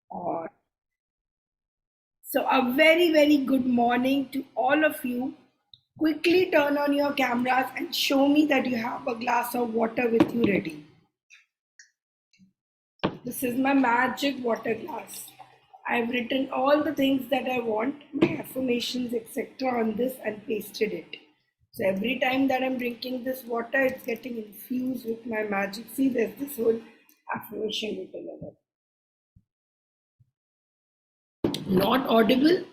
Or so a very, very good morning to all of you. Quickly turn on your cameras and show me that you have a glass of water with you ready. This is my magic water glass. I've written all the things that I want, my affirmations, etc. on this and pasted it. So every time that I'm drinking this water, it's getting infused with my magic. See, there's this whole affirmation written on it. Not audible?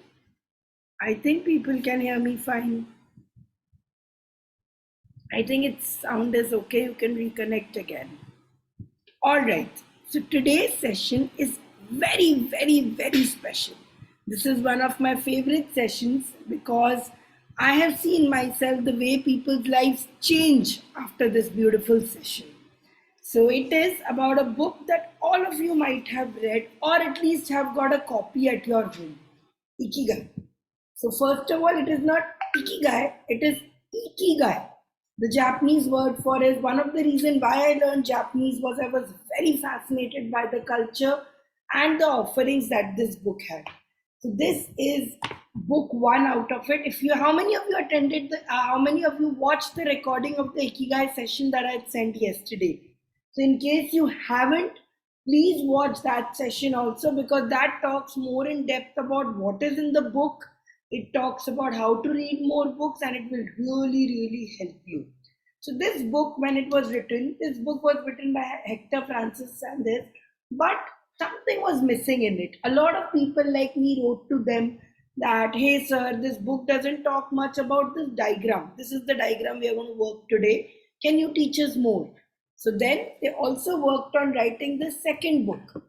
I think people can hear me fine. I think its sound is okay. You can reconnect again. All right. So today's session is very, very, very special. This is one of my favorite sessions because I have seen myself the way people's lives change after this beautiful session. So it is about a book that all of you might have read or at least have got a copy at your home. Ikigai. So first of all, it is not ikigai, it is ikigai. The Japanese word for it. One of the reasons why I learned Japanese was I was very fascinated by the culture and the offerings that this book had. So this is book one out of it. If you, how many of you attended how many of you watched the recording of the Ikigai session that I sent yesterday? So in case you haven't, please watch that session also because that talks more in depth about what is in the book. It talks about how to read more books and it will really, really help you. So this book, when it was written, this book was written by Hector Francis Sanders, but something was missing in it. A lot of people like me wrote to them that, hey sir, this book doesn't talk much about this diagram. This is the diagram we are going to work today. Can you teach us more? So then they also worked on writing the second book.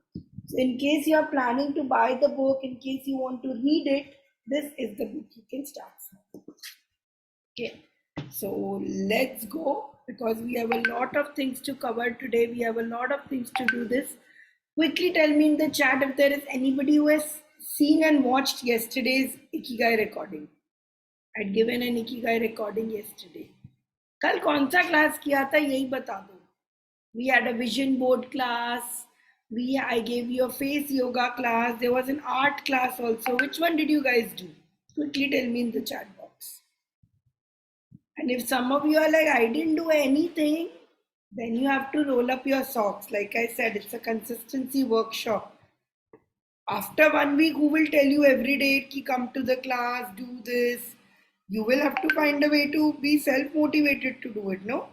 So in case you are planning to buy the book, in case you want to read it, this is the book you can start from. Okay, so let's go because we have a lot of things to cover today. We have a lot of things to do this. Quickly tell me in the chat if there is anybody who has seen and watched yesterday's Ikigai recording. I'd given an Ikigai recording yesterday. कल कौन सा class किया था यही बता दो. We had a vision board class. I gave you a face yoga class. There was an art class also. Which one did you guys do? Quickly tell me in the chat box. And if some of you are like, I didn't do anything, then you have to roll up your socks. Like I said, it's a consistency workshop. After 1 week, who will tell you every day ki come to the class, do this? You will have to find a way to be self-motivated to do it, no?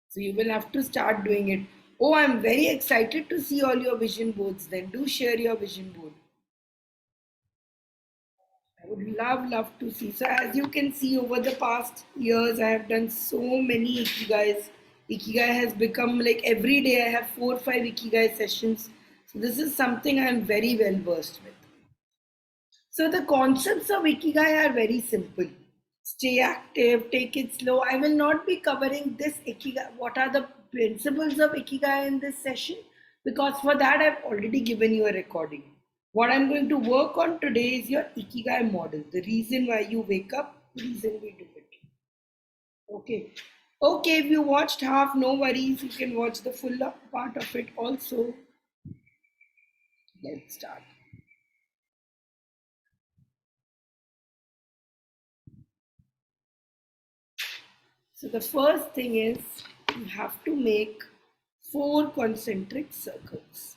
So you will have to start doing it. Oh, I'm very excited to see all your vision boards then. Do share your vision board. I would love to see. So as you can see over the past years, I have done so many Ikigais. Ikigai has become like every day I have 4 or 5 Ikigai sessions. So this is something I am very well versed with. So the concepts of Ikigai are very simple. Stay active, take it slow. I will not be covering this Ikigai. What are the principles of Ikigai in this session? Because for that I've already given you a recording. What I'm going to work on today is your Ikigai model. The reason why you wake up, the reason we do it. Okay. Okay, if you watched half, no worries. You can watch the full part of it also. Let's start. So the first thing is you have to make 4 concentric circles.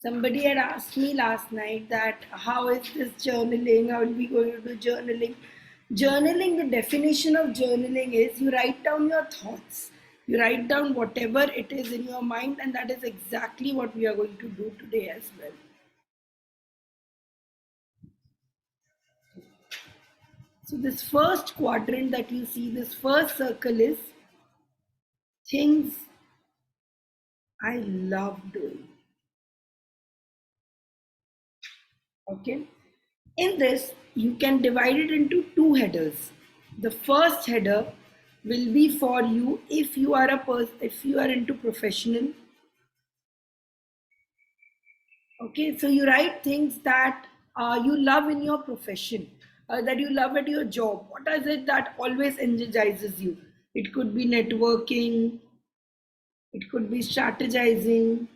Somebody had asked me last night that how is this journaling? How are we going to do journaling? Journaling, the definition of journaling is you write down your thoughts. You write down whatever it is in your mind, and that is exactly what we are going to do today as well. So this first quadrant that you see, this first circle is things I love doing. Okay. In this, you can divide it into 2 headers. The first header will be for you if you are if you are into professional Okay, so you write things that you love in your profession, that you love at your job. What is it that always energizes you? It could be networking, it could be strategizing.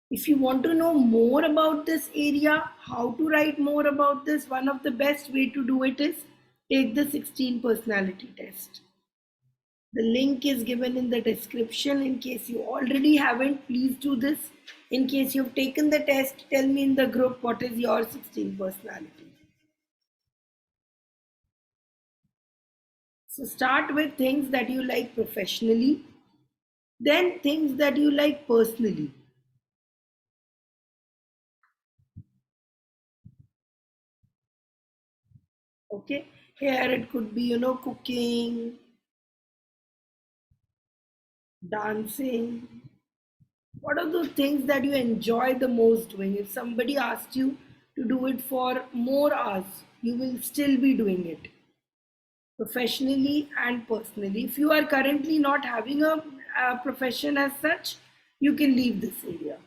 If you want to know more about this area, how to write more about this, one of the best way to do it is take the 16 personality test. The link is given in the description. In case you already haven't, please do this. In case you've taken the test, tell me in the group what is your 16 personality. So start with things that you like professionally, then things that you like personally. Okay, here it could be, cooking, dancing. What are those things that you enjoy the most doing? If somebody asked you to do it for more hours, you will still be doing it professionally and personally. If you are currently not having a profession as such, you can leave this area.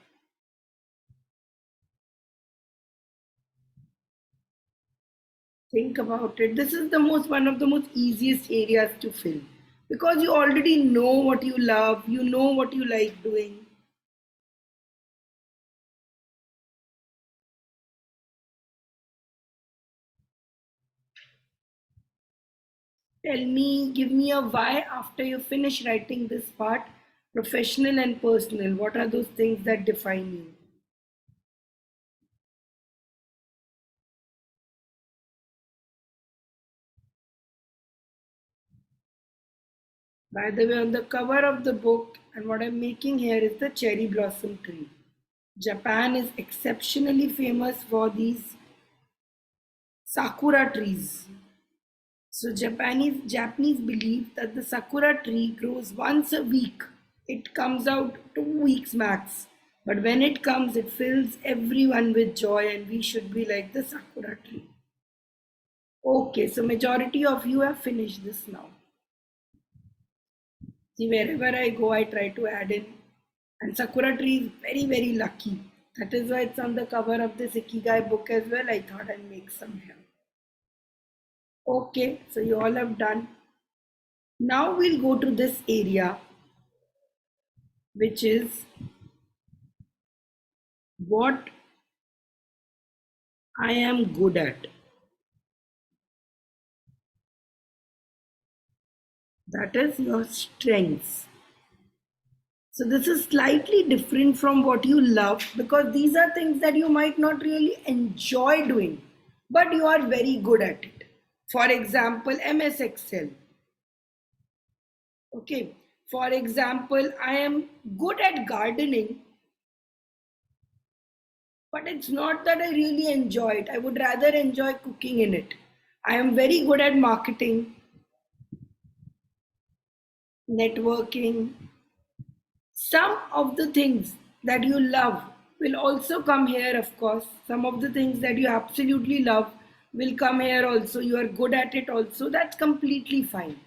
Think about it. This is the most one of the most easiest areas to fill because you already know what you love, you know what you like doing. Tell me, give me a why after you finish writing this part, professional and personal. What are those things that define you? By the way, on the cover of the book, and what I'm making here is the cherry blossom tree. Japan is exceptionally famous for these sakura trees. So Japanese believe that the sakura tree grows once a week. It comes out 2 weeks max. But when it comes, it fills everyone with joy, and we should be like the sakura tree. Okay, so majority of you have finished this now. See, wherever I go, I try to add in. And sakura tree is very, very lucky. That is why it's on the cover of this ikigai book as well. I thought I'd make some here. Okay, so you all have done. Now we'll go to this area, which is what I am good at. That is your strengths. So this is slightly different from what you love because these are things that you might not really enjoy doing, but you are very good at it. For example, MS Excel. Okay. For example, I am good at gardening, but it's not that I really enjoy it. I would rather enjoy cooking in it. I am very good at marketing, networking. Some of the things that you love will also come here, of course. Some of the things that you absolutely love will come here also. You are good at it also. That's completely fine.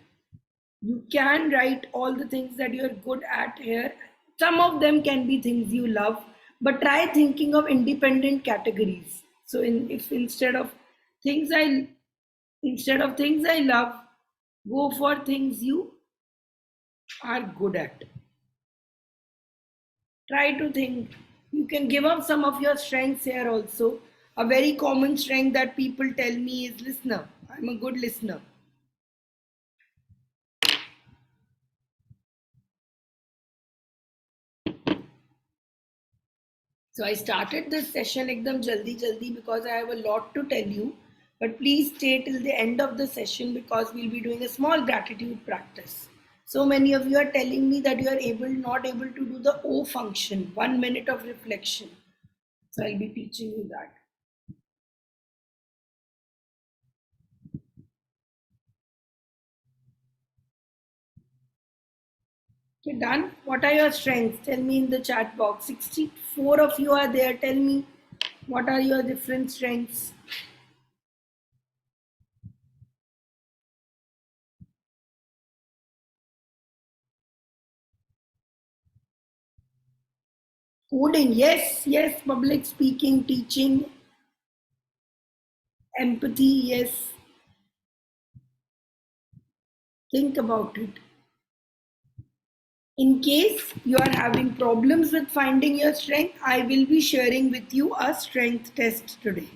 You can write all the things that you're good at here. Some of them can be things you love, but try thinking of independent categories. So if things I instead of things I love, go for things you are good at. Try to think. You can give up some of your strengths here also. A very common strength that people tell me is listener. I'm a good listener. So I started this session ekdam jaldi jaldi because I have a lot to tell you. But please stay till the end of the session because we'll be doing a small gratitude practice. So many of you are telling me that you are not able to do the O function, 1 minute of reflection. So I'll be teaching you that. Okay, done. What are your strengths? Tell me in the chat box. 64 of you are there. Tell me what are your different strengths. Coding, yes, yes. Public speaking, teaching, empathy, yes. Think about it. In case you are having problems with finding your strength, I will be sharing with you a strength test today.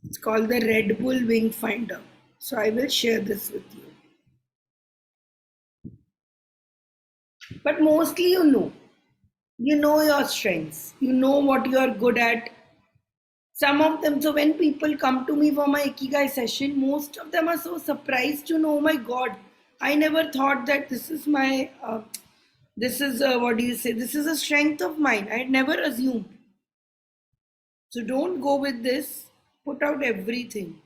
It's called the Red Bull Wing Finder. So I will share this with you. But mostly you know your strengths, you know what you are good at. Some of them, so when people come to me for my ikigai session, most of them are so surprised to know, oh my God, I never thought that this is my, this is, what do you say, this is a strength of mine. I had never assumed. So don't go with this, put out everything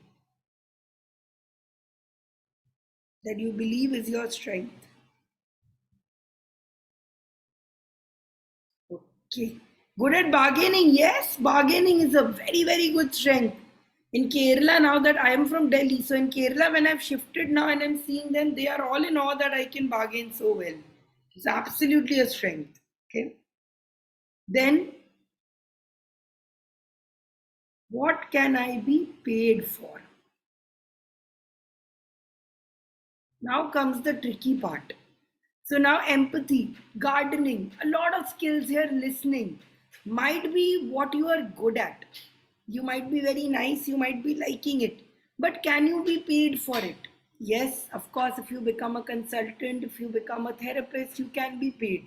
that you believe is your strength. Okay. Good at bargaining. Yes, bargaining is a very, very good strength. In Kerala, now that I am from Delhi, so in Kerala, when I've shifted now and I'm seeing them, they are all in awe that I can bargain so well. It's absolutely a strength. Okay. Then, what can I be paid for? Now comes the tricky part. So now empathy, gardening, a lot of skills here, listening might be what you are good at. You might be very nice, you might be liking it, but can you be paid for it? Yes, of course, if you become a consultant, if you become a therapist, you can be paid.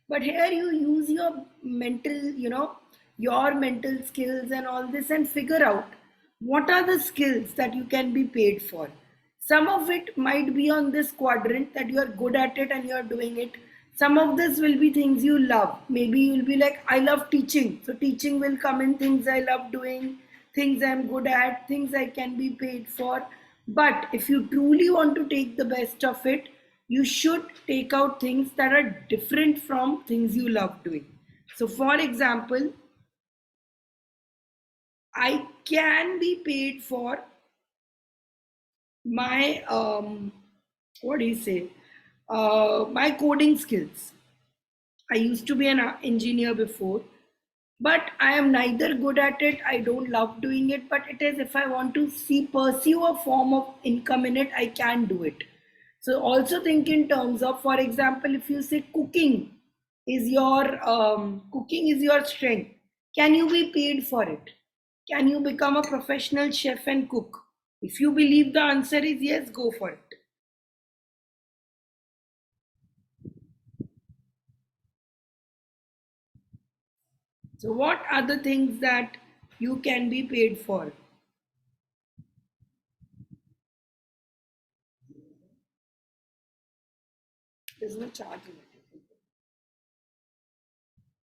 But here you use your mental, your mental skills and all this and figure out what are the skills that you can be paid for. Some of it might be on this quadrant that you are good at it and you are doing it. Some of this will be things you love. Maybe you'll be like, I love teaching. So teaching will come in things I love doing, things I'm good at, things I can be paid for. But if you truly want to take the best of it, you should take out things that are different from things you love doing. So, for example, I can be paid for my what do you say my coding skills. I used to be an engineer before, but I am neither good at it, I don't love doing it, but it is, if I want to see pursue a form of income in it, I can do it. So also think in terms of, for example, if you say cooking is your strength, can you be paid for it? Can you become a professional chef and cook? If you believe the answer is yes, go for it. So, what are the things that you can be paid for? There's no charge in it.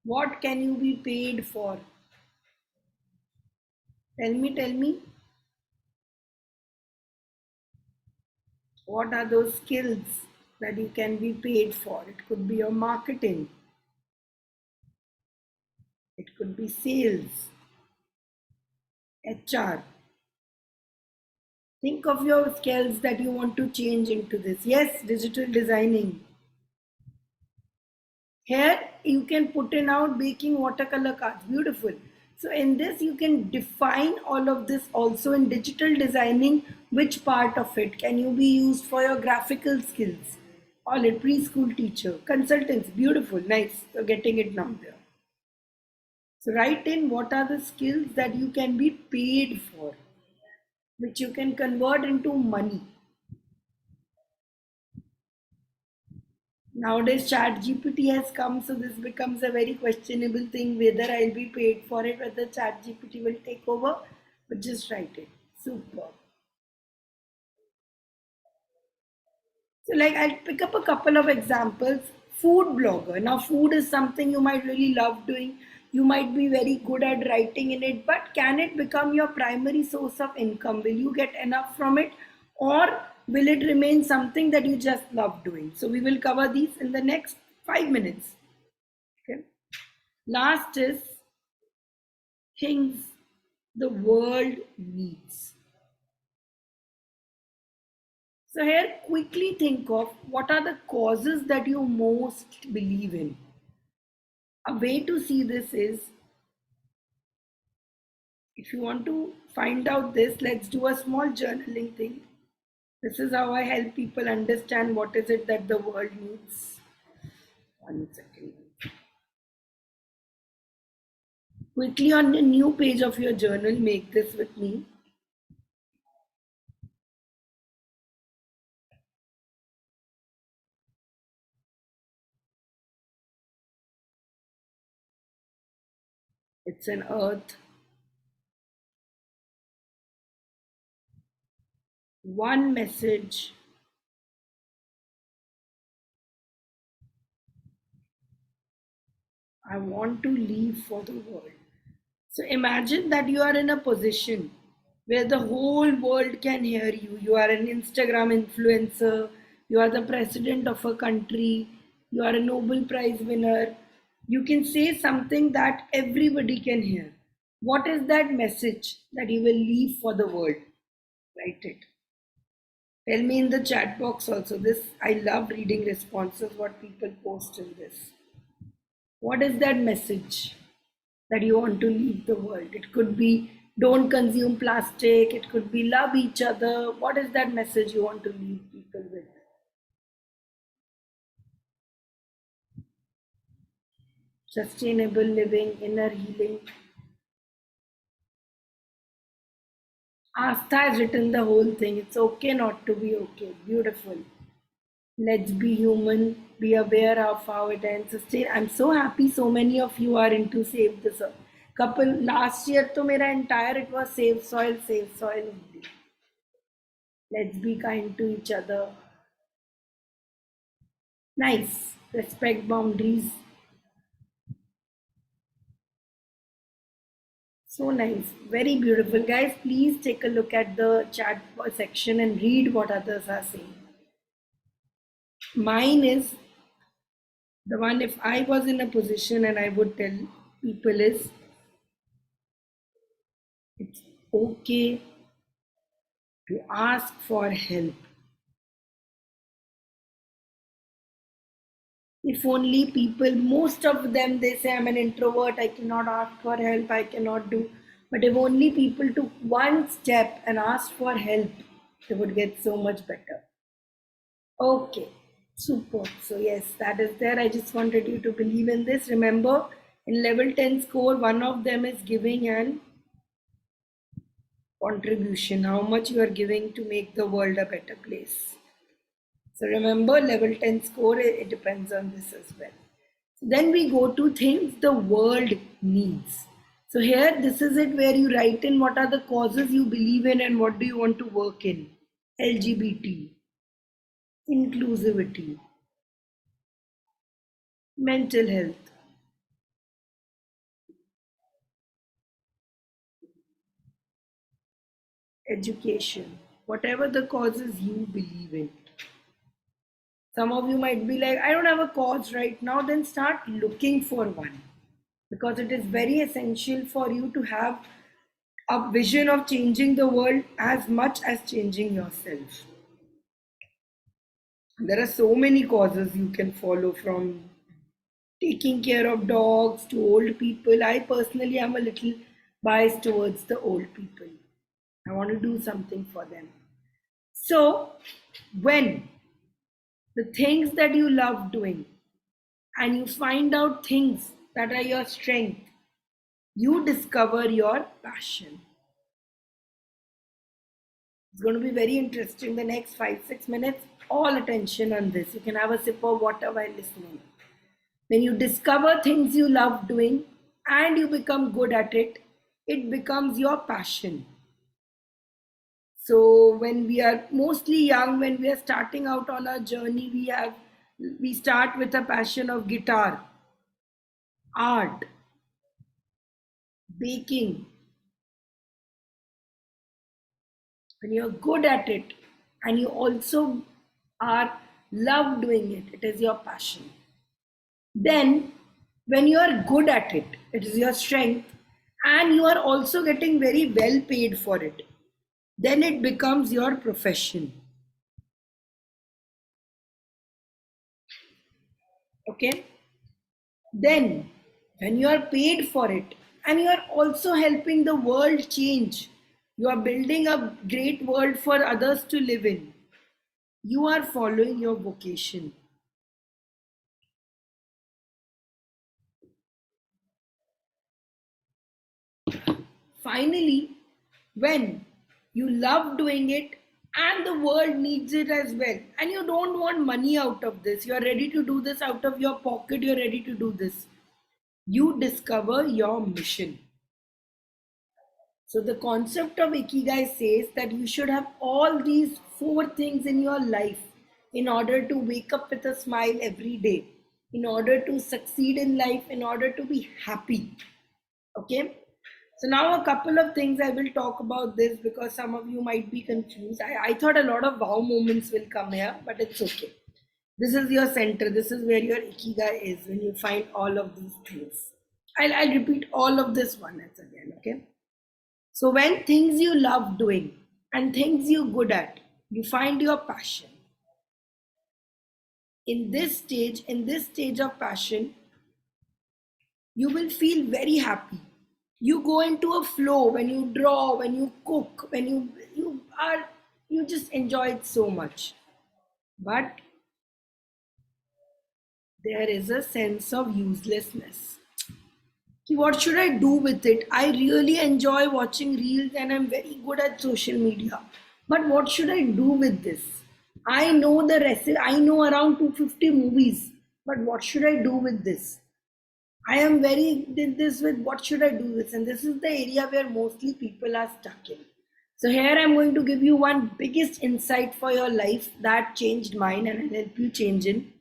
What can you be paid for? Tell me, what are those skills that you can be paid for? It could be your marketing, it could be sales, HR. Think of your skills that you want to change into this. Yes, digital designing. Here you can put in out baking watercolor cards. Beautiful. So in this you can define all of this also in digital designing. Which part of it can you be used for your graphical skills? All it preschool teacher, consultants. Beautiful, nice. So getting it now there. So write in what are the skills that you can be paid for, which you can convert into money. Nowadays, Chat GPT has come, so this becomes a very questionable thing whether I'll be paid for it, whether Chat GPT will take over, but just write it. Super. So, like, I'll pick up a couple of examples. Food blogger. Now, food is something you might really love doing. You might be very good at writing in it, but can it become your primary source of income? Will you get enough from it, or will it remain something that you just love doing? So, we will cover these in the next 5 minutes. Okay. Last is things the world needs. So here, quickly think of what are the causes that you most believe in. A way to see this is, if you want to find out this, let's do a small journaling thing. This is how I help people understand what is it that the world needs. 1 second. Quickly on the new page of your journal, make this with me. It's an earth. One message I want to leave for the world. So imagine that you are in a position where the whole world can hear you. You are an Instagram influencer, you are the president of a country, you are a Nobel Prize winner. You can say something that everybody can hear. What is that message that you will leave for the world? Write it. Tell me in the chat box also. This, I love reading responses, what people post in this. What is that message that you want to leave the world? It could be don't consume plastic, it could be love each other. What is that message you want to leave people with? Sustainable living, inner healing. Asta has written the whole thing. It's okay not to be okay. Beautiful. Let's be human, be aware of how it ends. Sustain. I'm so happy so many of you are into Save the Soil. Couple last year to mera entire it was save soil only. Let's be kind to each other. Nice. Respect boundaries. So nice. Very beautiful. Guys, please take a look at the chat section and read what others are saying. Mine is the one, if I was in a position and I would tell people, is it's okay to ask for help. If only people, most of them, they say, I'm an introvert, I cannot ask for help, I cannot do. But if only people took one step and asked for help, they would get so much better. Okay, super. So, yes, that is there. I just wanted you to believe in this. Remember, in level 10 score, one of them is giving an contribution, how much you are giving to make the world a better place. So, remember, level 10 score, it depends on this as well. Then we go to things the world needs. So here, this is it where you write in what are the causes you believe in and what do you want to work in. LGBT, inclusivity, mental health, education, whatever the causes you believe in. Some of you might be like, I don't have a cause right now, then start looking for one, because it is very essential for you to have a vision of changing the world as much as changing yourself. There are so many causes you can follow, from taking care of dogs to old people. I personally am a little biased towards the old people. I want to do something for them. So, when the things that you love doing and you find out things that are your strength, you discover your passion. It's going to be very interesting the next 5-6 minutes. All attention on this. You can have a sip of water while listening. When you discover things you love doing and you become good at it, it becomes your passion. So when we are mostly young, when we are starting out on our journey, we start with a passion of guitar, art, baking. When you're good at it and you also are love doing it, it is your passion. Then when you are good at it, it is your strength, and you are also getting very well paid for it, then it becomes your profession. Okay, then when you are paid for it and you are also helping the world change, you are building a great world for others to live in, you are following your vocation. Finally, when you love doing it and the world needs it as well, and you don't want money out of this, you are ready to do this out of your pocket, you're ready to do this, you discover your mission. So, the concept of ikigai says that you should have all these four things in your life in order to wake up with a smile every day, in order to succeed in life, in order to be happy. Okay, so now a couple of things I will talk about this because some of you might be confused. I thought a lot of wow moments will come here, but it's okay. This is your center, this is where your ikigai is when you find all of these things. I'll repeat all of this once again, okay? So when things you love doing and things you're good at, you find your passion. In this stage of passion, you will feel very happy. You go into a flow when you draw, when you cook, when you just enjoy it so much. But there is a sense of uselessness. What should I do with it? I really enjoy watching reels and I'm very good at social media. But what should I do with this? I know the recipe, I know around 250 movies, but what should I do with this? I am very did this with what should I do this? And this is the area where mostly people are stuck in. So here I'm going to give you one biggest insight for your life that changed mine and will help you change in.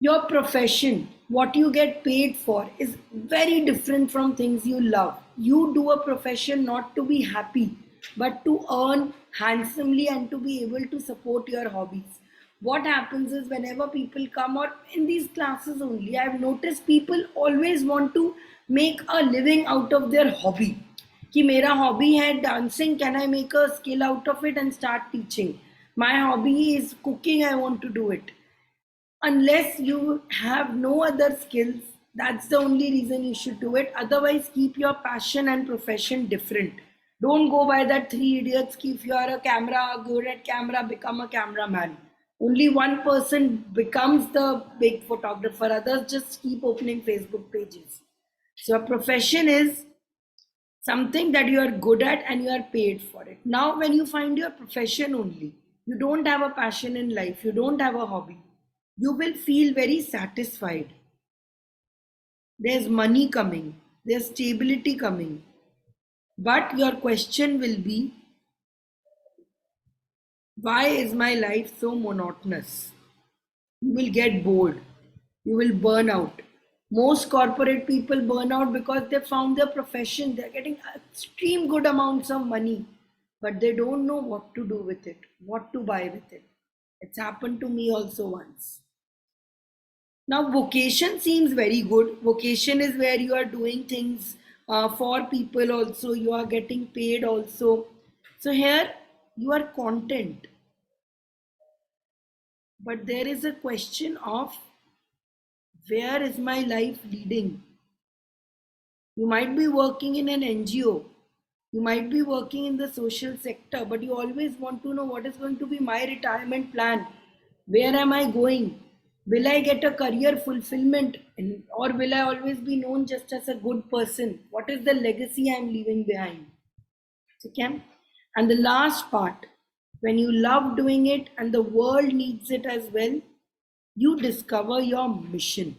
Your profession, what you get paid for, is very different from things you love. You do a profession not to be happy, but to earn handsomely and to be able to support your hobbies. What happens is whenever people come, or in these classes only, I've noticed people always want to make a living out of their hobby. कि मेरा hobby है dancing, can I make a skill out of it and start teaching? My hobby is cooking, I want to do it. Unless you have no other skills, that's the only reason you should do it. Otherwise, keep your passion and profession different. Don't go by that three idiots ki if you are a camera good at camera, become a cameraman. Only one person becomes the big photographer, others just keep opening Facebook pages. So your profession is something that you are good at and you are paid for it. Now when you find your profession only, you don't have a passion in life, you don't have a hobby, you will feel very satisfied. There's money coming, there's stability coming. But your question will be, why is my life so monotonous? You will get bored, you will burn out. Most corporate people burn out because they found their profession, they're getting extreme good amounts of money, but they don't know what to do with it, what to buy with it. It's happened to me also once. Now, vocation seems very good. Vocation is where you are doing things for people also, you are getting paid also. So, here you are content, but there is a question of where is my life leading? You might be working in an NGO, you might be working in the social sector, but you always want to know what is going to be my retirement plan. Where am I going? Will I get a career fulfillment, or will I always be known just as a good person? What is the legacy I'm leaving behind? Okay. And the last part, when you love doing it and the world needs it as well, you discover your mission.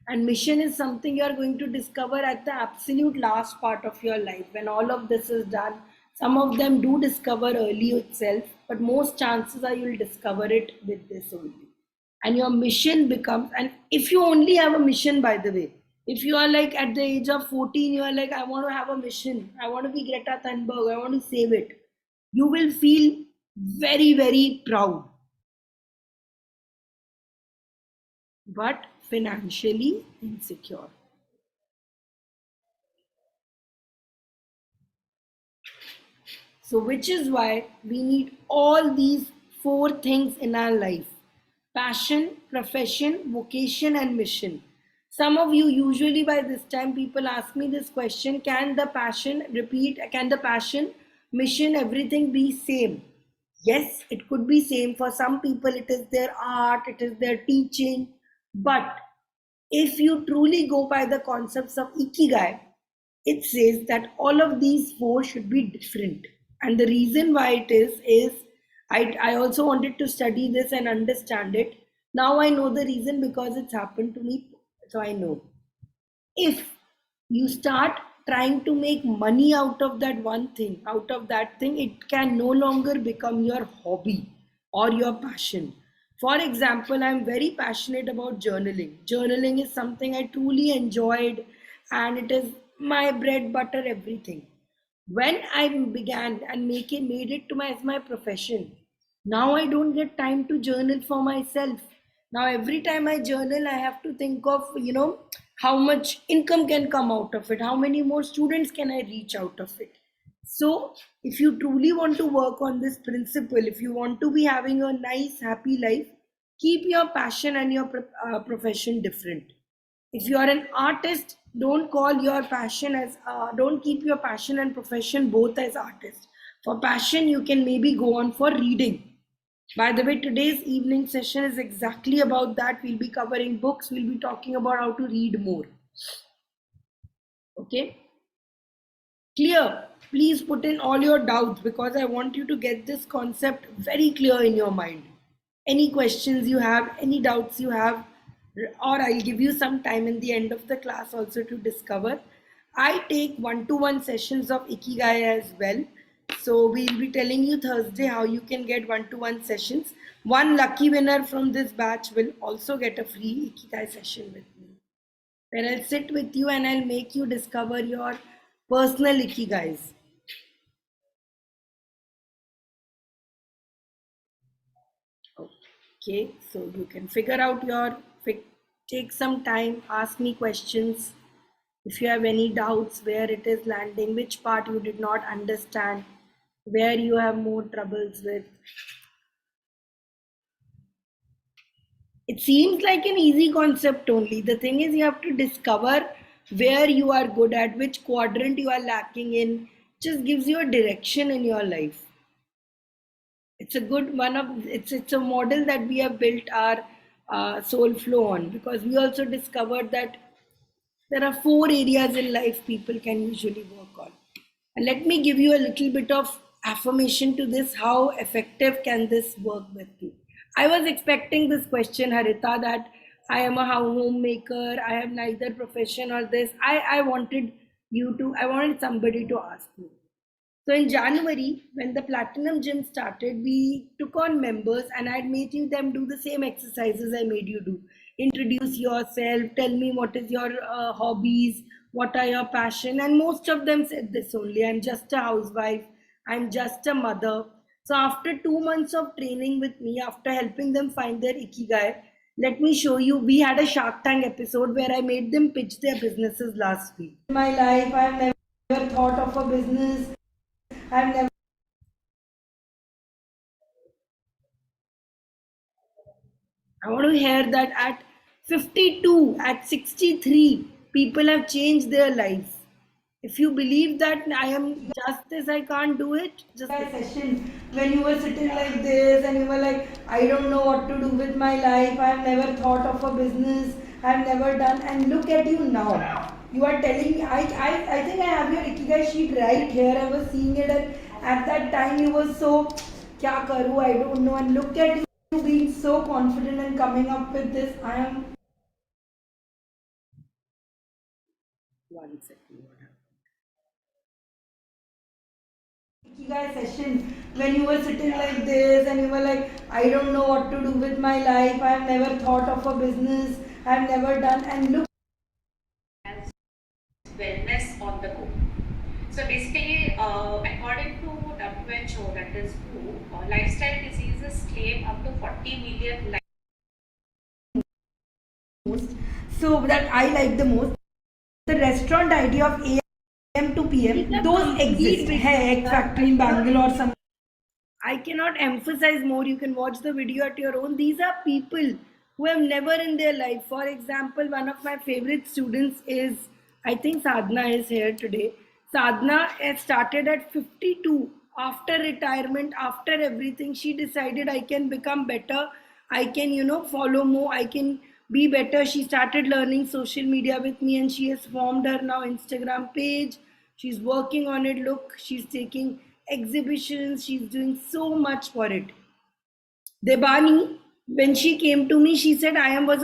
And mission is something you are going to discover at the absolute last part of your life when all of this is done. Some of them do discover early itself, but most chances are you'll discover it with this only. And your mission becomes, and if you only have a mission, by the way, if you are like at the age of 14, you are like, I want to have a mission, I want to be Greta Thunberg, I want to save it, you will feel very, very proud, but financially insecure. So, which is why we need all these four things in our life. passion, profession, vocation, and mission. Some of you, usually by this time, people ask me this question: can the passion, repeat, can the passion, mission, everything be same? Yes, it could be same. For some people, it is their art, it is their teaching. But if you truly go by the concepts of ikigai, it says that all of these four should be different. And the reason why it is I also wanted to study this and understand it. Now I know the reason because it's happened to me. So I know. If you start trying to make money out of that one thing, out of that thing, it can no longer become your hobby or your passion. For example, I'm very passionate about journaling. Journaling is something I truly enjoyed, and it is my bread, butter, everything. When I began and made it to as my profession, now I don't get time to journal for myself. Now every time I journal, I have to think of, how much income can come out of it, how many more students can I reach out of it. So if you truly want to work on this principle, if you want to be having a nice happy life, keep your passion and your profession different. If you are an artist, don't keep your passion and profession both as artist. For passion, you can maybe go on for reading. By the way, today's evening session is exactly about that. We'll be covering books, we'll be talking about how to read more. Okay, clear? Please put in all your doubts because I want you to get this concept very clear in your mind. Any questions you have, any doubts you have, or I'll give you some time in the end of the class also to discover. I take one-to-one sessions of Ikigai as well. So we'll be telling you Thursday how you can get one-to-one sessions. One lucky winner from this batch will also get a free Ikigai session with me, where I'll sit with you and I'll make you discover your personal Ikigais. Okay, so you can figure out take some time, ask me questions. If you have any doubts where it is landing, which part you did not understand, where you have more troubles with. It seems like an easy concept only. The thing is, you have to discover where you are good at, which quadrant you are lacking in. Just gives you a direction in your life. It's a good one of it's a model that we have built our soul flow on, because we also discovered that there are four areas in life people can usually work on. And let me give you a little bit of affirmation to this. How effective can this work with you? I was expecting this question, Harita, that I am a homemaker, I have neither profession or this. I wanted somebody to ask me. So in January, when the Platinum Gym started, we took on members and I made them do the same exercises I made you do. Introduce yourself, tell me what is your hobbies, what are your passion, and most of them said this only: I'm just a housewife, I'm just a mother. So after 2 months of training with me, after helping them find their ikigai, let me show you. We had a Shark Tank episode where I made them pitch their businesses last week. In my life, I've never thought of a business. I've never. I want to hear that at 52, at 63, people have changed their lives. If you believe that I am just this, I can't do it. Just a session when you were sitting like this and you were like, I don't know what to do with my life. I've never thought of a business. I've never done. And look at you now. You are telling me. I think I have your ikigai sheet right here. I was seeing it, and at that time you were so, kya karu? I don't know. And look at you being so confident and coming up with this. I am. One second. Ikigai session when you were sitting like this and you were like, I don't know what to do with my life. I've never thought of a business. I've never done. And look. As wellness on the go. So basically, according to WHO, that is WHO, lifestyle diseases claim up to 40 million lives. So that I like the most. The restaurant idea of AM to PM, those exist. Hey, Egg Factory in Bangalore, some I cannot emphasize more. You can watch the video at your own. These are people who have never in their life. For example, one of my favorite students is, I think Sadhana is here today. Sadhana has started at 52. After retirement, after everything, she decided I can become better. I can, follow more. I can be better. She started learning social media with me and she has formed her now Instagram page. She's working on it. Look, she's taking exhibitions. She's doing so much for it. Debani, when she came to me, she said, I was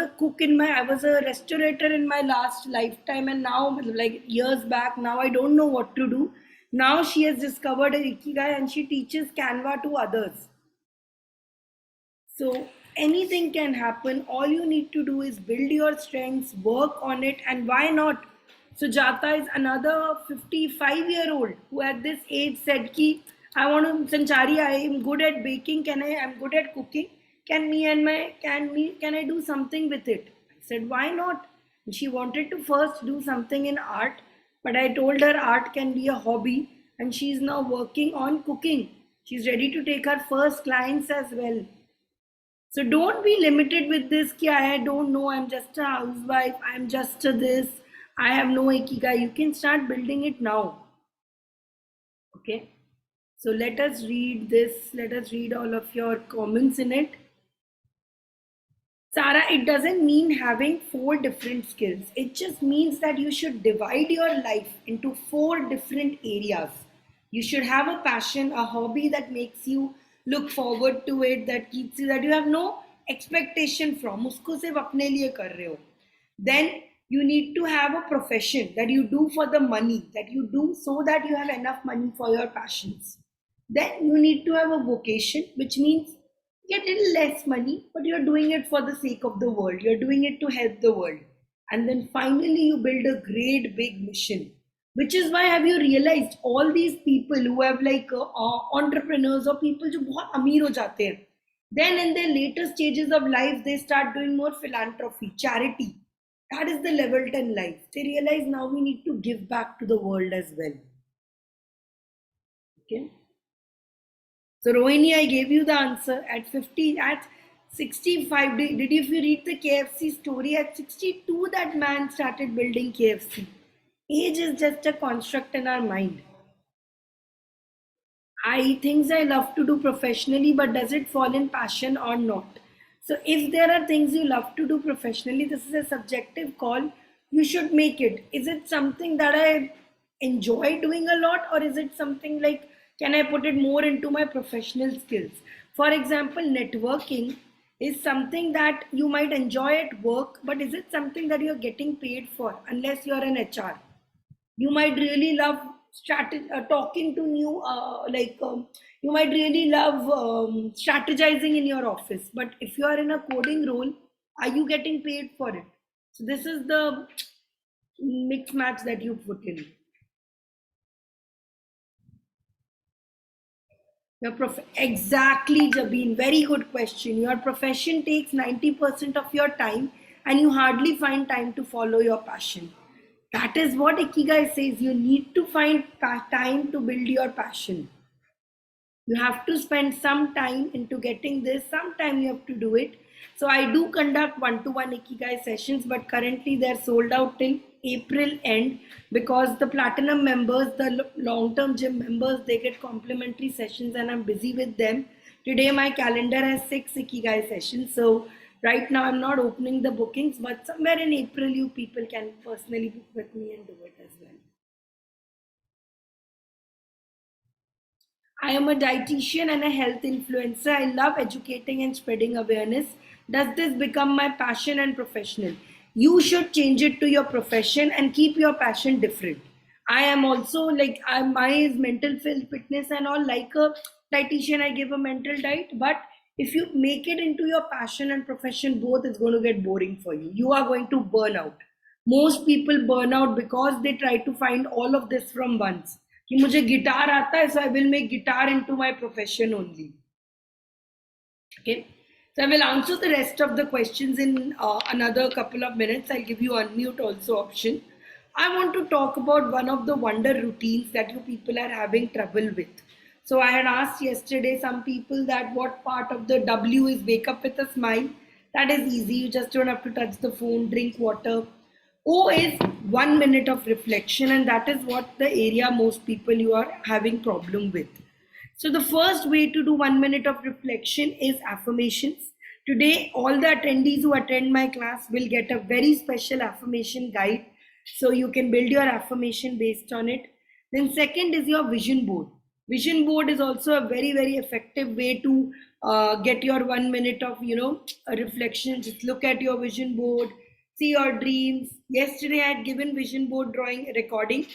a restaurator in my last lifetime, and now, like years back, now I don't know what to do. Now she has discovered her ikigai and she teaches Canva to others. So anything can happen. All you need to do is build your strengths, work on it, and why not? Sujata is another 55-year-old who at this age said ki I want to Sanchari, I am good at baking. I'm good at cooking. Can I do something with it? I said, why not? And she wanted to first do something in art, but I told her art can be a hobby, and she's now working on cooking. She's ready to take her first clients as well. So don't be limited with this ki I don't know, I'm just a housewife, I'm just a this, I have no ikigai. You can start building it now. Okay. So let us read this. Let us read all of your comments in it. Sarah, it doesn't mean having 4 different skills. It just means that you should divide your life into 4 different areas. You should have a passion, a hobby that makes you look forward to it, that keeps you, that you have no expectation from. Usko sirf apne liye kar rahe ho. Then you need to have a profession that you do for the money, that you do so that you have enough money for your passions. Then you need to have a vocation, which means get a little less money, but you're doing it for the sake of the world. You're doing it to help the world. And then finally, you build a great big mission. Which is why have you realized all these people who have like entrepreneurs or people जो बहुत अमीर हो जाते हैं, then in their later stages of life they start doing more philanthropy, charity. That is the level 10 life. They realize now we need to give back to the world as well. Okay. So Rohini, I gave you the answer at 50, at 65. Did you, if you read the KFC story, at 62 that man started building KFC. Age is just a construct in our mind. Things I love to do professionally, but does it fall in passion or not? So if there are things you love to do professionally, this is a subjective call. You should make it. Is it something that I enjoy doing a lot, or is it something like, can I put it more into my professional skills? For example, networking is something that you might enjoy at work, but is it something that you're getting paid for unless you're an HR? You might really love talking to new you might really love strategizing in your office, but if you are in a coding role, are you getting paid for it? So this is the mix match that you put in your exactly, Jabin, very good question. Your profession takes 90% of your time and you hardly find time to follow your passion. That is what Ikigai says. You need to find time to build your passion. You have to spend some time into getting this. Sometime you have to do it. So I do conduct one-to-one Ikigai sessions, but currently they're sold out till April end because the platinum members, the long-term gym members, they get complimentary sessions and I'm busy with them. Today my calendar has 6 Ikigai sessions. So right now I'm not opening the bookings, but somewhere in April you people can personally book with me and do it as well. I am a dietitian and a health influencer. I love educating and spreading awareness. Does this become my passion and professional? You should change it to your profession and keep your passion different. I am also like my is mental fitness and all. Like a dietitian, I give a mental diet, but if you make it into your passion and profession, both is going to get boring for you. You are going to burn out. Most people burn out because they try to find all of this from once. कि मुझे guitar आता है, so I will make guitar into my profession only. Okay, so I will answer the rest of the questions in another couple of minutes. I'll give you unmute also option. I want to talk about one of the wonder routines that you people are having trouble with. So I had asked yesterday some people that what part of the W is wake up with a smile. That is easy. You just don't have to touch the phone, drink water. O is 1 minute of reflection, and that is what the area most people you are having problem with. So the first way to do 1 minute of reflection is affirmations. Today, all the attendees who attend my class will get a very special affirmation guide. So you can build your affirmation based on it. Then second is your vision board. Vision board is also a very, very effective way to get your 1 minute of, a reflection. Just look at your vision board, see your dreams. Yesterday I had given vision board drawing recording.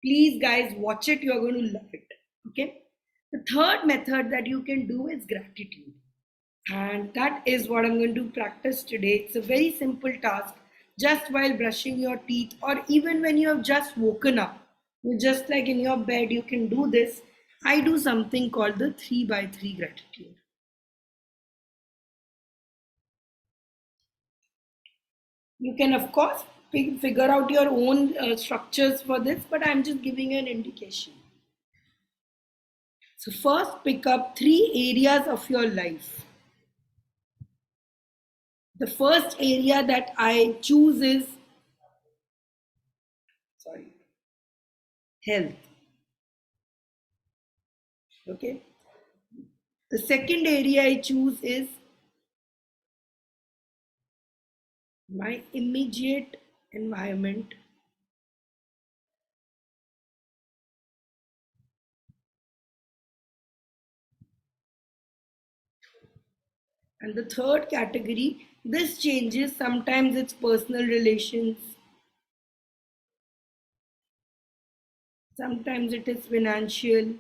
Please guys watch it. You are going to love it. Okay. The third method that you can do is gratitude. And that is what I'm going to practice today. It's a very simple task. Just while brushing your teeth, or even when you have just woken up, you just like in your bed, you can do this. I do something called the 3 by 3 gratitude. You can, of course, figure out your own structures for this, but I'm just giving you an indication. So, first, pick up 3 areas of your life. The first area that I choose is, sorry, health. Okay. The second area I choose is my immediate environment. And the third category, this changes. Sometimes it's personal relations, sometimes it is financial,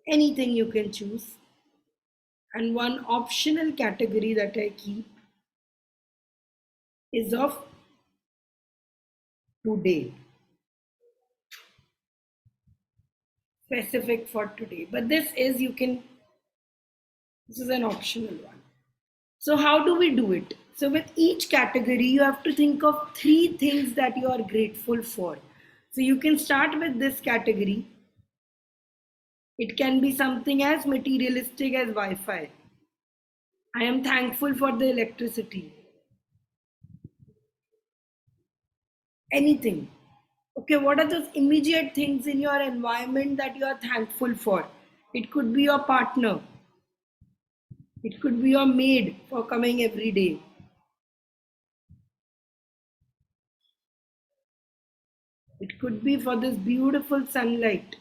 anything you can choose. And one optional category that I keep is of today, specific for today. But this is an optional one. So, how do we do it? So, with each category, you have to think of 3 things that you are grateful for. So, you can start with this category. It can be something as materialistic as Wi Fi. I am thankful for the electricity. Anything. Okay, what are those immediate things in your environment that you are thankful for? It could be your partner, it could be your maid for coming every day. It could be for this beautiful sunlight.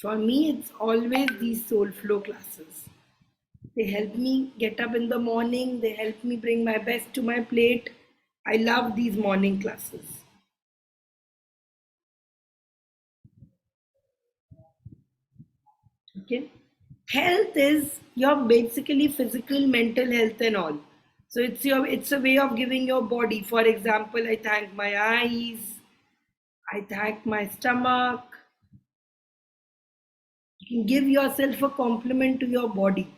For me, it's always these soul flow classes. They help me get up in the morning, they help me bring my best to my plate. I love these morning classes. Okay. Health is your basically physical, mental health and all. So it's a way of giving your body. For example, I thank my eyes, I thank my stomach. You can give yourself a compliment to your body.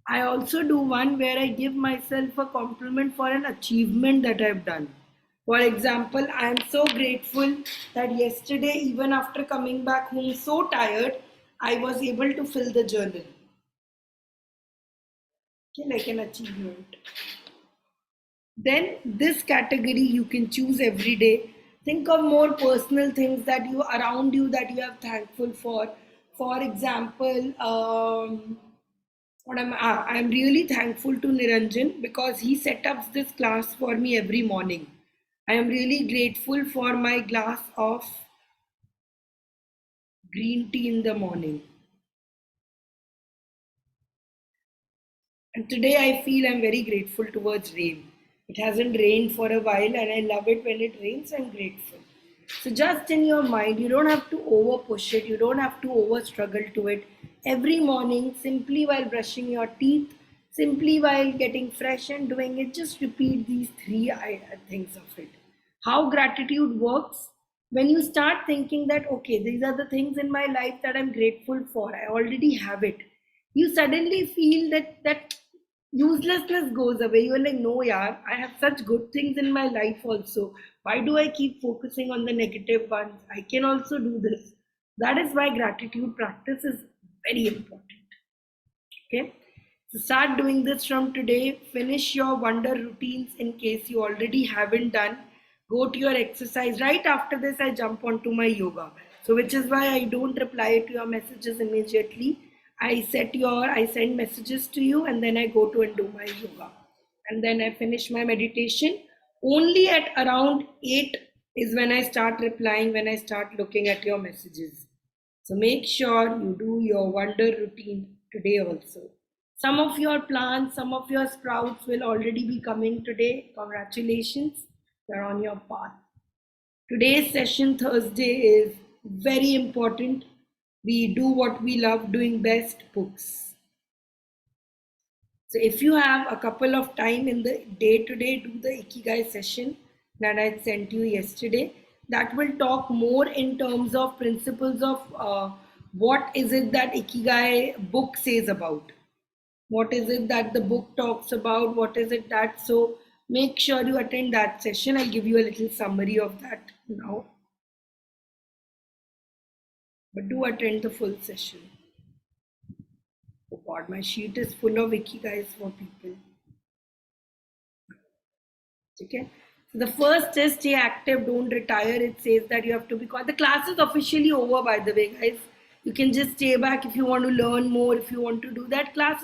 I also do one where I give myself a compliment for an achievement that I've done. For example, I am so grateful that yesterday, even after coming back home so tired, I was able to fill the journal. Okay, like an achievement. Then this category you can choose every day. Think of more personal things that you around you that you are thankful for. For example, I'm really thankful to Niranjan because he set up this class for me every morning. I am really grateful for my glass of green tea in the morning. And today I feel I'm very grateful towards rain. It hasn't rained for a while and I love it when it rains. I'm grateful. So just in your mind, you don't have to over push it, you don't have to over struggle to it. Every morning, simply while brushing your teeth, simply while getting fresh and doing it, just repeat these things of it. How gratitude works when you start thinking that, okay, these are the things in my life that I'm grateful for, I already have it. You suddenly feel that uselessness goes away. You're like, no, yaar, I have such good things in my life also. Why do I keep focusing on the negative ones? I can also do this. That is why gratitude practice is very important. Okay. So start doing this from today. Finish your wonder routines in case you already haven't done. Go to your exercise. Right after this, I jump onto my yoga. So which is why I don't reply to your messages immediately. I send messages to you and then I go to and do my yoga. And then I finish my meditation. Only at around 8 is when I start replying, when I start looking at your messages. So make sure you do your wonder routine today also. Some of your plants, some of your sprouts will already be coming today. Congratulations, you're on your path. Today's session, Thursday, is very important. We do what we love doing best, books. So if you have a couple of time in the day today, do the ikigai session that I sent you yesterday. That will talk more in terms of principles of what is it that ikigai book says about. What is it that the book talks about? What is it that? So make sure you attend that session. I'll give you a little summary of that now. But do attend the full session. Oh God, my sheet is full of ikigais for people. Okay. So the first is stay active, don't retire. It says that you have to be. The class is officially over, by the way, guys. You can just stay back if you want to learn more, if you want to do that. Class